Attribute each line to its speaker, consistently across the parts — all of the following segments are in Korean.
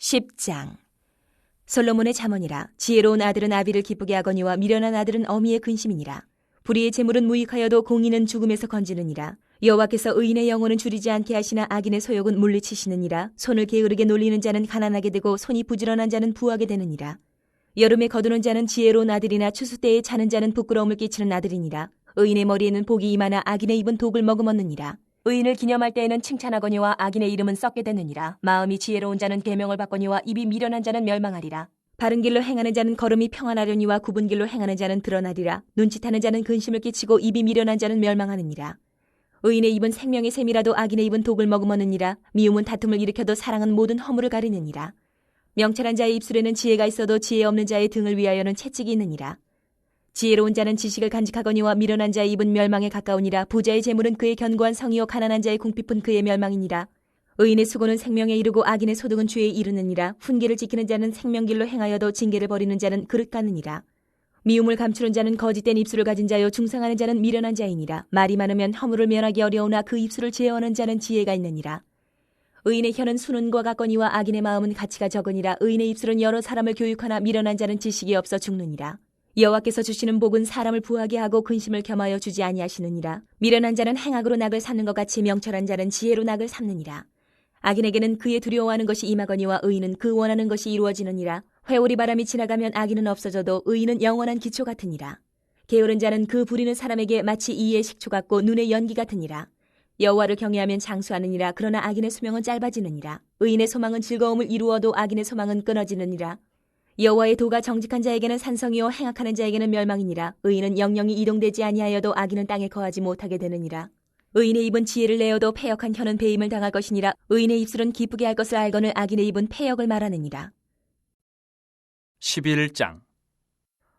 Speaker 1: 10장. 솔로몬의 잠언이라. 지혜로운 아들은 아비를 기쁘게 하거니와 미련한 아들은 어미의 근심이니라. 불의의 재물은 무익하여도 공의는 죽음에서 건지느니라. 여호와께서 의인의 영혼은 줄이지 않게 하시나 악인의 소욕은 물리치시느니라. 손을 게으르게 놀리는 자는 가난하게 되고 손이 부지런한 자는 부하게 되느니라. 여름에 거두는 자는 지혜로운 아들이나 추수 때에 자는 자는 부끄러움을 끼치는 아들이니라. 의인의 머리에는 복이 임하나 악인의 입은 독을 머금었느니라. 의인을 기념할 때에는 칭찬하거니와 악인의 이름은 썩게 되느니라. 마음이 지혜로운 자는 계명을 받거니와 입이 미련한 자는 멸망하리라. 바른 길로 행하는 자는 걸음이 평안하려니와 굽은 길로 행하는 자는 드러나리라. 눈짓하는 자는 근심을 끼치고 입이 미련한 자는 멸망하느니라. 의인의 입은 생명의 샘이라도 악인의 입은 독을 머금었느니라. 미움은 다툼을 일으켜도 사랑은 모든 허물을 가리느니라. 명철한 자의 입술에는 지혜가 있어도 지혜 없는 자의 등을 위하여는 채찍이 있느니라. 지혜로운 자는 지식을 간직하거니와 미련한 자의 입은 멸망에 가까우니라. 부자의 재물은 그의 견고한 성이요 가난한 자의 궁핍은 그의 멸망이니라. 의인의 수고는 생명에 이르고 악인의 소득은 죄에 이르느니라. 훈계를 지키는 자는 생명길로 행하여도 징계를 버리는 자는 그릇 가느니라. 미움을 감추는 자는 거짓된 입술을 가진 자요 중상하는 자는 미련한 자이니라. 말이 많으면 허물을 면하기 어려우나 그 입술을 제어하는 자는 지혜가 있느니라. 의인의 혀는 수는과 같거니와 악인의 마음은 가치가 적으니라. 의인의 입술은 여러 사람을 교육하나 미련한 자는 지식이 없어 죽느니라. 여호와께서 주시는 복은 사람을 부하게 하고 근심을 겸하여 주지 아니하시느니라. 미련한 자는 행악으로 낙을 삼는 것 같이 명철한 자는 지혜로 낙을 삼느니라. 악인에게는 그의 두려워하는 것이 임하거니와 의인은 그 원하는 것이 이루어지느니라. 회오리 바람이 지나가면 악인은 없어져도 의인은 영원한 기초 같으니라. 게으른 자는 그 부리는 사람에게 마치 이의 식초 같고 눈의 연기 같으니라. 여호와를 경외하면 장수하느니라. 그러나 악인의 수명은 짧아지느니라. 의인의 소망은 즐거움을 이루어도 악인의 소망은 끊어지느니라. 여호와의 도가 정직한 자에게는 산성이요 행악하는 자에게는 멸망이니라. 의인은 영영이 이동되지 아니하여도 악인은 땅에 거하지 못하게 되느니라. 의인의 입은 지혜를 내어도 패역한 혀는 배임을 당할 것이니라. 의인의 입술은 기쁘게 할 것을 알거늘 악인의 입은 패역을 말하느니라.
Speaker 2: 11장.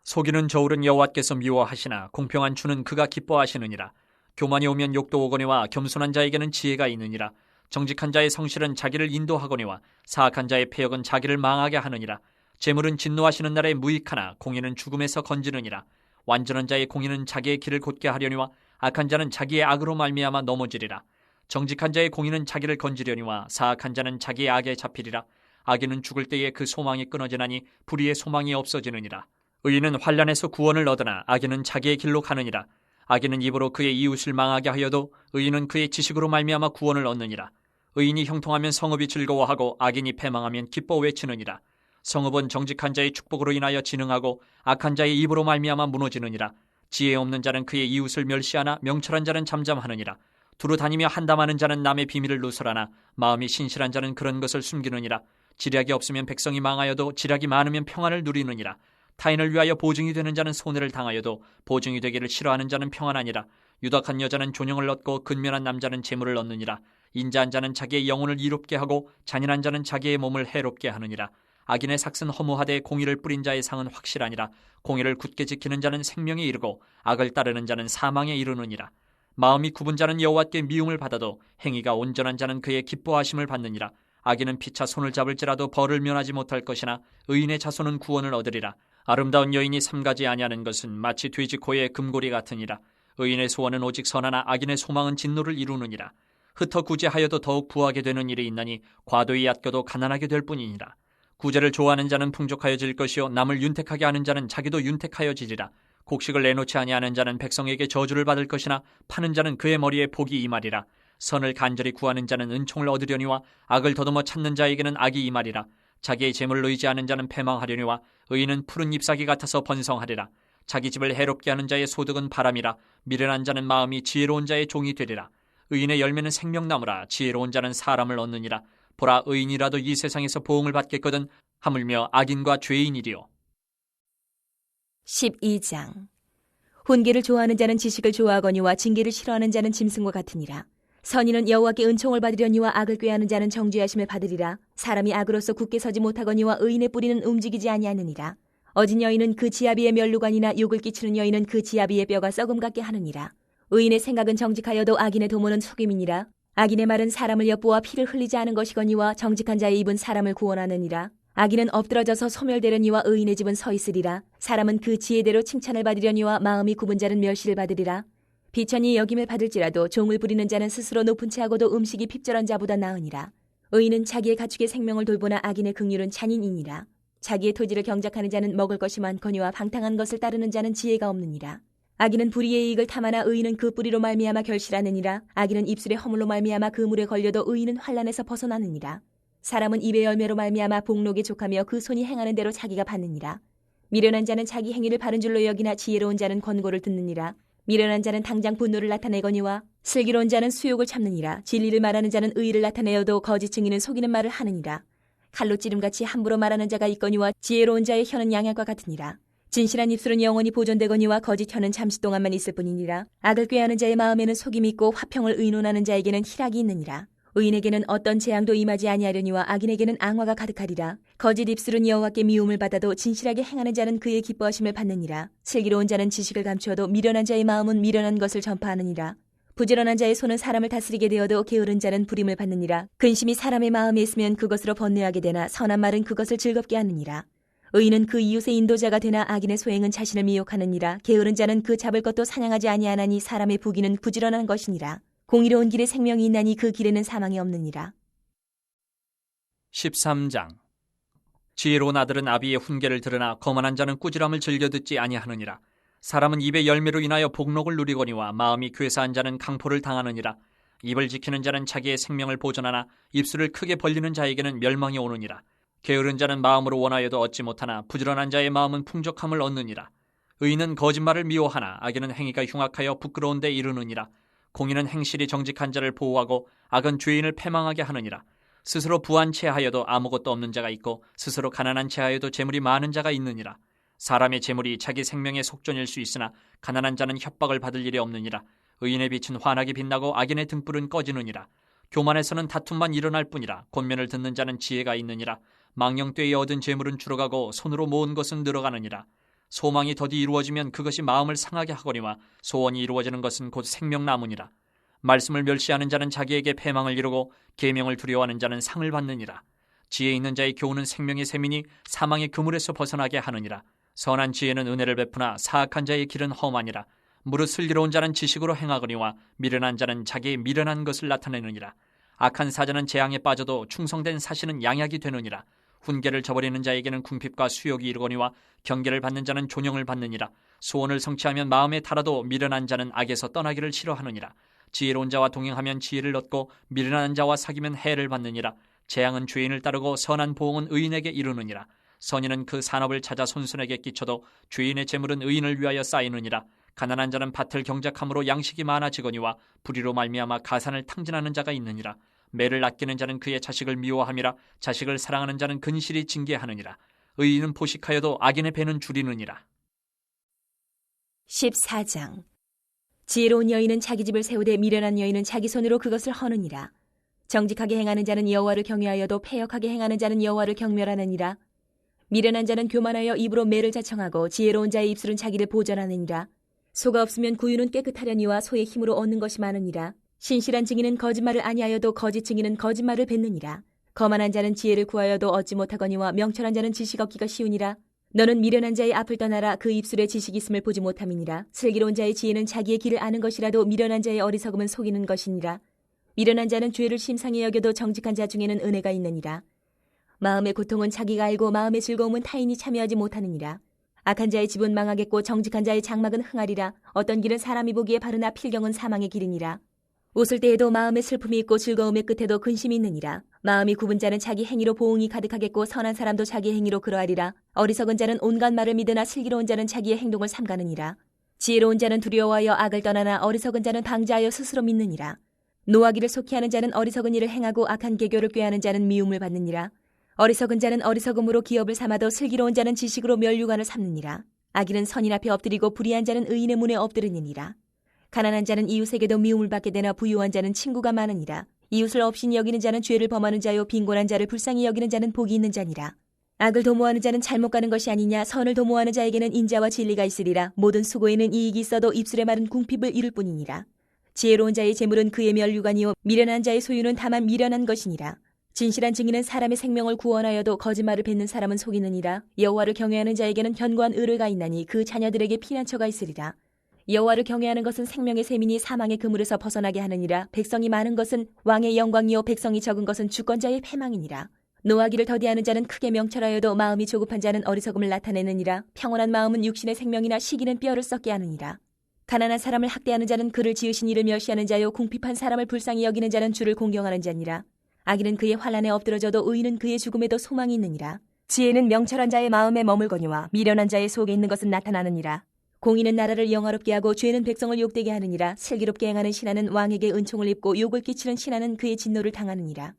Speaker 2: 속이는 저울은 여호와께서 미워하시나 공평한 주는 그가 기뻐하시느니라. 교만이 오면 욕도 오거니와 겸손한 자에게는 지혜가 있느니라. 정직한 자의 성실은 자기를 인도하거니와 사악한 자의 패역은 자기를 망하게 하느니라. 재물은 진노하시는 날에 무익하나 공의는 죽음에서 건지느니라. 완전한 자의 공의는 자기의 길을 곧게 하려니와 악한 자는 자기의 악으로 말미암아 넘어지리라. 정직한 자의 공의는 자기를 건지려니와 사악한 자는 자기의 악에 잡히리라. 악인은 죽을 때에 그 소망이 끊어지나니 불의의 소망이 없어지느니라. 의인은 환난에서 구원을 얻으나 악인은 자기의 길로 가느니라. 악인은 입으로 그의 이웃을 망하게 하여도 의인은 그의 지식으로 말미암아 구원을 얻느니라. 의인이 형통하면 성읍이 즐거워하고 악인이 패망하면 기뻐 외치느니라. 성읍은 정직한 자의 축복으로 인하여 진흥하고 악한 자의 입으로 말미암아 무너지느니라. 지혜 없는 자는 그의 이웃을 멸시하나 명철한 자는 잠잠하느니라. 두루 다니며 한담하는 자는 남의 비밀을 누설하나 마음이 신실한 자는 그런 것을 숨기느니라. 지략이 없으면 백성이 망하여도 지략이 많으면 평안을 누리느니라. 타인을 위하여 보증이 되는 자는 손해를 당하여도 보증이 되기를 싫어하는 자는 평안하니라. 유덕한 여자는 존영을 얻고 근면한 남자는 재물을 얻느니라. 인자한 자는 자기의 영혼을 이롭게 하고 잔인한 자는 자기의 몸을 해롭게 하느니라. 악인의 삭은 허무하되 공의를 뿌린 자의 상은 확실하니라. 공의를 굳게 지키는 자는 생명에 이르고 악을 따르는 자는 사망에 이르느니라. 마음이 굽은 자는 여호와께 미움을 받아도 행위가 온전한 자는 그의 기뻐하심을 받느니라. 악인은 피차 손을 잡을지라도 벌을 면하지 못할 것이나 의인의 자손은 구원을 얻으리라. 아름다운 여인이 삼가지 아니하는 것은 마치 돼지 코의 금고리 같으니라. 의인의 소원은 오직 선하나 악인의 소망은 진노를 이루느니라. 흩어 구제하여도 더욱 부하게 되는 일이 있나니 과도히 얕겨도 가난하게 될 뿐이니라. 구제를 좋아하는 자는 풍족하여질 것이요 남을 윤택하게 하는 자는 자기도 윤택하여지리라. 곡식을 내놓지 아니하는 자는 백성에게 저주를 받을 것이나 파는 자는 그의 머리에 복이 임하리라. 선을 간절히 구하는 자는 은총을 얻으려니와 악을 더듬어 찾는 자에게는 악이 임하리라. 자기의 재물을 의지하는 자는 패망하려니와 의인은 푸른 잎사귀 같아서 번성하리라. 자기 집을 해롭게 하는 자의 소득은 바람이라. 미련한 자는 마음이 지혜로운 자의 종이 되리라. 의인의 열매는 생명나무라. 지혜로운 자는 사람을 얻느니라. 보라, 의인이라도 이 세상에서 보응을 받겠거든 하물며 악인과 죄인이리요.
Speaker 1: 12장. 훈계를 좋아하는 자는 지식을 좋아하거니와 징계를 싫어하는 자는 짐승과 같으니라. 선인은 여호와께 은총을 받으려니와 악을 꾀하는 자는 정죄하심을 받으리라. 사람이 악으로서 굳게 서지 못하거니와 의인의 뿌리는 움직이지 아니하느니라. 어진 여인은 그 지아비의 면류관이나 욕을 끼치는 여인은 그 지아비의 뼈가 썩음 같게 하느니라. 의인의 생각은 정직하여도 악인의 도모는 속임이니라. 악인의 말은 사람을 엿보아 피를 흘리지 않은 것이거니와 정직한 자의 입은 사람을 구원하느니라. 악인은 엎드러져서 소멸되려니와 의인의 집은 서 있으리라. 사람은 그 지혜대로 칭찬을 받으려니와 마음이 굽은 자는 멸시를 받으리라. 비천이 여김을 받을지라도 종을 부리는 자는 스스로 높은 채 하고도 음식이 핍절한 자보다 나으니라. 의인은 자기의 가축의 생명을 돌보나 악인의 긍휼은 잔인이니라. 자기의 토지를 경작하는 자는 먹을 것이 많거니와 방탕한 것을 따르는 자는 지혜가 없느니라. 악인은 불의의 이익을 탐하나 의인은 그 뿌리로 말미암아 결실하느니라. 악인은 입술의 허물로 말미암아 그 물에 걸려도 의인은 환난에서 벗어나느니라. 사람은 입의 열매로 말미암아 복록에 족하며 그 손이 행하는 대로 자기가 받느니라. 미련한 자는 자기 행위를 바른 줄로 여기나 지혜로운 자는 권고를 듣느니라. 미련한 자는 당장 분노를 나타내거니와 슬기로운 자는 수욕을 참느니라. 진리를 말하는 자는 의의를 나타내어도 거짓 증인은 속이는 말을 하느니라. 칼로 찌름같이 함부로 말하는 자가 있거니와 지혜로운 자의 혀는 양약과 같으니라. 진실한 입술은 영원히 보존되거니와 거짓 혀는 잠시 동안만 있을 뿐이니라. 악을 꾀하는 자의 마음에는 속임이 있고 화평을 의논하는 자에게는 희락이 있느니라. 의인에게는 어떤 재앙도 임하지 아니하려니와 악인에게는 앙화가 가득하리라. 거짓 입술은 여호와께 미움을 받아도 진실하게 행하는 자는 그의 기뻐하심을 받느니라. 슬기로운 자는 지식을 감추어도 미련한 자의 마음은 미련한 것을 전파하느니라. 부지런한 자의 손은 사람을 다스리게 되어도 게으른 자는 부림을 받느니라. 근심이 사람의 마음에 있으면 그것으로 번뇌하게 되나 선한 말은 그것을 즐겁게 하느니라. 의인은 그 이웃의 인도자가 되나 악인의 소행은 자신을 미혹하느니라. 게으른 자는 그 잡을 것도 사냥하지 아니하나니 사람의 부귀는 부지런한 것이니라. 공의로운 길에 생명이 있나니 그 길에는 사망이 없느니라.
Speaker 2: 13장. 지혜로운 아들은 아비의 훈계를 들으나 거만한 자는 꾸지람을 즐겨 듣지 아니하느니라. 사람은 입의 열매로 인하여 복록을 누리거니와 마음이 괴사한 자는 강포를 당하느니라. 입을 지키는 자는 자기의 생명을 보존하나 입술을 크게 벌리는 자에게는 멸망이 오느니라. 게으른 자는 마음으로 원하여도 얻지 못하나 부지런한 자의 마음은 풍족함을 얻느니라. 의인은 거짓말을 미워하나 악인은 행위가 흉악하여 부끄러운 데 이르느니라. 공의는 행실이 정직한 자를 보호하고 악은 죄인을 패망하게 하느니라. 스스로 부한 채하여도 아무것도 없는 자가 있고 스스로 가난한 채하여도 재물이 많은 자가 있느니라. 사람의 재물이 자기 생명의 속전일 수 있으나 가난한 자는 협박을 받을 일이 없느니라. 의인의 빛은 환하게 빛나고 악인의 등불은 꺼지느니라. 교만에서는 다툼만 일어날 뿐이라. 권면을 듣는 자는 지혜가 있느니라. 망령되이 얻은 재물은 줄어가고 손으로 모은 것은 늘어가느니라. 소망이 더디 이루어지면 그것이 마음을 상하게 하거니와 소원이 이루어지는 것은 곧 생명나무니라. 말씀을 멸시하는 자는 자기에게 패망을 이루고 계명을 두려워하는 자는 상을 받느니라. 지혜 있는 자의 교훈은 생명의 셈이니 사망의 그물에서 벗어나게 하느니라. 선한 지혜는 은혜를 베푸나 사악한 자의 길은 험하니라. 무릇 슬기로운 자는 지식으로 행하거니와 미련한 자는 자기의 미련한 것을 나타내느니라. 악한 사자는 재앙에 빠져도 충성된 사신은 양약이 되느니라. 훈계를 저버리는 자에게는 궁핍과 수욕이 이르거니와 경계를 받는 자는 존영을 받느니라. 소원을 성취하면 마음에 달아도 미련한 자는 악에서 떠나기를 싫어하느니라. 지혜로운 자와 동행하면 지혜를 얻고 미련한 자와 사귀면 해를 받느니라. 재앙은 죄인을 따르고 선한 보응은 의인에게 이르느니라. 선인은 그 산업을 찾아 손손에게 끼쳐도 죄인의 재물은 의인을 위하여 쌓이느니라. 가난한 자는 밭을 경작함으로 양식이 많아지거니와 불의로 말미암아 가산을 탕진하는 자가 있느니라. 매를 아끼는 자는 그의 자식을 미워함이라. 자식을 사랑하는 자는 근실이 징계하느니라. 의인은 포식하여도 악인의 배는 줄이느니라.
Speaker 1: 14장. 지혜로운 여인은 자기 집을 세우되 미련한 여인은 자기 손으로 그것을 허느니라. 정직하게 행하는 자는 여호와를 경외하여도 패역하게 행하는 자는 여호와를 경멸하느니라. 미련한 자는 교만하여 입으로 매를 자청하고 지혜로운 자의 입술은 자기를 보전하느니라. 소가 없으면 구유는 깨끗하려니와 소의 힘으로 얻는 것이 많으니라. 신실한 증인은 거짓말을 아니하여도 거짓 증인은 거짓말을 뱉느니라. 거만한 자는 지혜를 구하여도 얻지 못하거니와 명철한 자는 지식 얻기가 쉬우니라. 너는 미련한 자의 앞을 떠나라. 그 입술에 지식이 있음을 보지 못함이니라. 슬기로운 자의 지혜는 자기의 길을 아는 것이라도 미련한 자의 어리석음은 속이는 것이니라. 미련한 자는 죄를 심상히 여겨도 정직한 자 중에는 은혜가 있느니라. 마음의 고통은 자기가 알고 마음의 즐거움은 타인이 참여하지 못하느니라. 악한 자의 집은 망하겠고 정직한 자의 장막은 흥하리라. 어떤 길은 사람이 보기에 바르나 필경은 사망의 길이니라. 웃을 때에도 마음에 슬픔이 있고 즐거움의 끝에도 근심이 있느니라. 마음이 굽은 자는 자기 행위로 보응이 가득하겠고 선한 사람도 자기 행위로 그러하리라. 어리석은 자는 온갖 말을 믿으나 슬기로운 자는 자기의 행동을 삼가느니라. 지혜로운 자는 두려워하여 악을 떠나나 어리석은 자는 방자하여 스스로 믿느니라. 노하기를 속히 하는 자는 어리석은 일을 행하고 악한 계교를 꾀하는 자는 미움을 받느니라. 어리석은 자는 어리석음으로 기업을 삼아도 슬기로운 자는 지식으로 면류관을 삼느니라. 악인은 선인 앞에 엎드리고 불의한 자는 의인의 문에 엎드리느니라. 가난한 자는 이웃에게도 미움을 받게 되나 부유한 자는 친구가 많으니라. 이웃을 업신 여기는 자는 죄를 범하는 자요 빈곤한 자를 불쌍히 여기는 자는 복이 있는 자니라. 악을 도모하는 자는 잘못 가는 것이 아니냐. 선을 도모하는 자에게는 인자와 진리가 있으리라. 모든 수고에는 이익이 있어도 입술의 말은 궁핍을 이룰 뿐이니라. 지혜로운 자의 재물은 그의 면류관이요 미련한 자의 소유는 다만 미련한 것이니라. 진실한 증인은 사람의 생명을 구원하여도 거짓말을 뱉는 사람은 속이느니라. 여호와를 경외하는 자에게는 견고한 의뢰가 있나니 그 자녀들에게 피난처가 있으리라. 여호와를 경외하는 것은 생명의 셈이니 사망의 그물에서 벗어나게 하느니라. 백성이 많은 것은 왕의 영광이요 백성이 적은 것은 주권자의 패망이니라. 노하기를 더디하는 자는 크게 명철하여도 마음이 조급한 자는 어리석음을 나타내느니라. 평온한 마음은 육신의 생명이나 시기는 뼈를 썩게 하느니라. 가난한 사람을 학대하는 자는 그를 지으신 이를 멸시하는 자요 궁핍한 사람을 불쌍히 여기는 자는 주를 공경하는 자니라. 악인은 그의 환난에 엎드러져도 의인은 그의 죽음에도 소망이 있느니라. 지혜는 명철한 자의 마음에 머물거니와 미련한 자의 속에 있는 것은 나타나느니라. 공의는 나라를 영화롭게 하고 죄는 백성을 욕되게 하느니라. 슬기롭게 행하는 신하는 왕에게 은총을 입고 욕을 끼치는 신하는 그의 진노를 당하느니라.